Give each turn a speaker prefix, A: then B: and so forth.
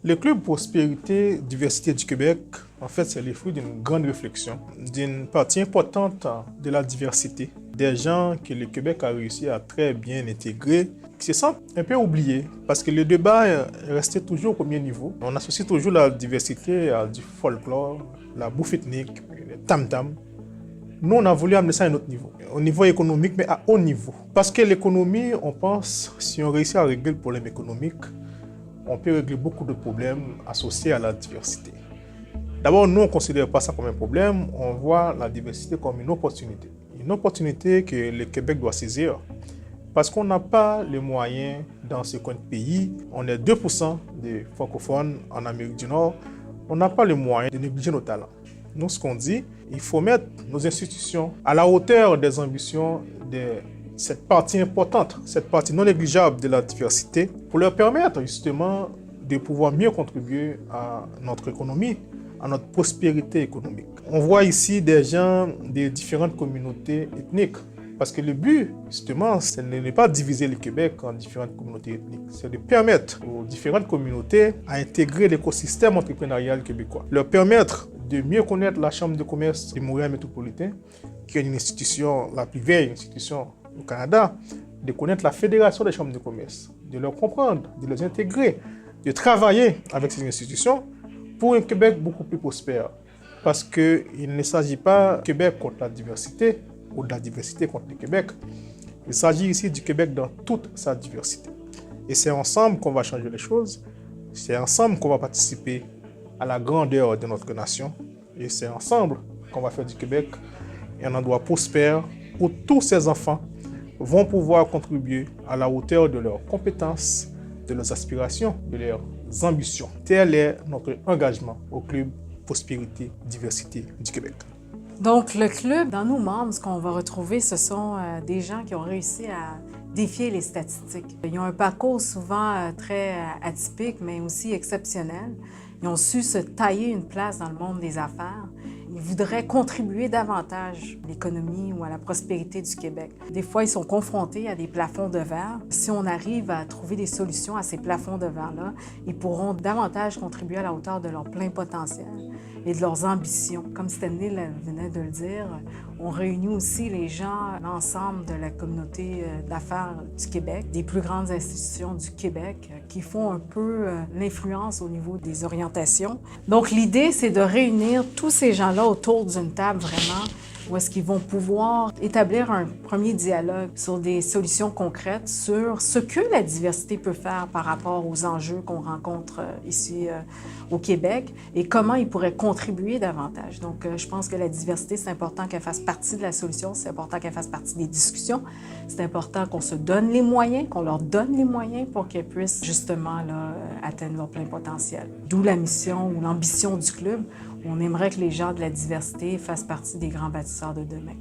A: Le Club Prospérité Diversité du Québec, en fait, c'est le fruit d'une grande réflexion, d'une partie importante de la diversité, des gens que le Québec a réussi à très bien intégrer, qui se sentent un peu oubliés, parce que le débat est resté toujours au premier niveau. On associe toujours la diversité à du folklore, la bouffe ethnique, le tam-tam. Nous, on a voulu amener ça à un autre niveau, au niveau économique, mais à haut niveau. Parce que l'économie, on pense, si on réussit à régler le problème économique, on peut régler beaucoup de problèmes associés à la diversité. D'abord, nous, on ne considère pas ça comme un problème, on voit la diversité comme une opportunité. Une opportunité que le Québec doit saisir. Parce qu'on n'a pas les moyens dans ce coin de pays. On est 2% des francophones en Amérique du Nord. On n'a pas les moyens de négliger nos talents. Nous, ce qu'on dit, il faut mettre nos institutions à la hauteur des ambitions de cette partie importante, cette partie non négligeable de la diversité, pour leur permettre justement de pouvoir mieux contribuer à notre économie, à notre prospérité économique. On voit ici des gens des différentes communautés ethniques, parce que le but, justement, ce n'est pas diviser le Québec en différentes communautés ethniques, c'est de permettre aux différentes communautés à intégrer l'écosystème entrepreneurial québécois, leur permettre de mieux connaître la Chambre de commerce de Montréal métropolitain, qui est une institution, la plus vieille institution au Canada, de connaître la Fédération des chambres de commerce, de leur comprendre, de les intégrer, de travailler avec ces institutions pour un Québec beaucoup plus prospère. Parce qu'il ne s'agit pas du Québec contre la diversité ou de la diversité contre le Québec. Il s'agit ici du Québec dans toute sa diversité. Et c'est ensemble qu'on va changer les choses. C'est ensemble qu'on va participer à la grandeur de notre nation. Et c'est ensemble qu'on va faire du Québec un endroit prospère où tous ces enfants vont pouvoir contribuer à la hauteur de leurs compétences, de leurs aspirations, de leurs ambitions. Tel est notre engagement au Club Prospérité Diversité du Québec.
B: Donc, le club, dans nos membres, ce qu'on va retrouver, ce sont des gens qui ont réussi à défier les statistiques. Ils ont un parcours souvent très atypique, mais aussi exceptionnel. Ils ont su se tailler une place dans le monde des affaires. Ils voudraient contribuer davantage à l'économie ou à la prospérité du Québec. Des fois, ils sont confrontés à des plafonds de verre. Si on arrive à trouver des solutions à ces plafonds de verre-là, ils pourront davantage contribuer à la hauteur de leur plein potentiel et de leurs ambitions. Comme Stanley venait de le dire, on réunit aussi les gens, l'ensemble de la communauté d'affaires du Québec, des plus grandes institutions du Québec, qui font un peu l'influence au niveau des orientations. Donc, l'idée, c'est de réunir tous ces gens-là autour d'une table vraiment où est-ce qu'ils vont pouvoir établir un premier dialogue sur des solutions concrètes sur ce que la diversité peut faire par rapport aux enjeux qu'on rencontre ici au Québec et comment ils pourraient contribuer davantage. Donc, je pense que la diversité, c'est important qu'elle fasse partie de la solution, c'est important qu'elle fasse partie des discussions, c'est important qu'on se donne les moyens, qu'on leur donne les moyens pour qu'elles puissent justement là, atteindre leur plein potentiel. D'où la mission ou l'ambition du club. On aimerait que les gens de la diversité fassent partie des grands bâtisseurs de demain.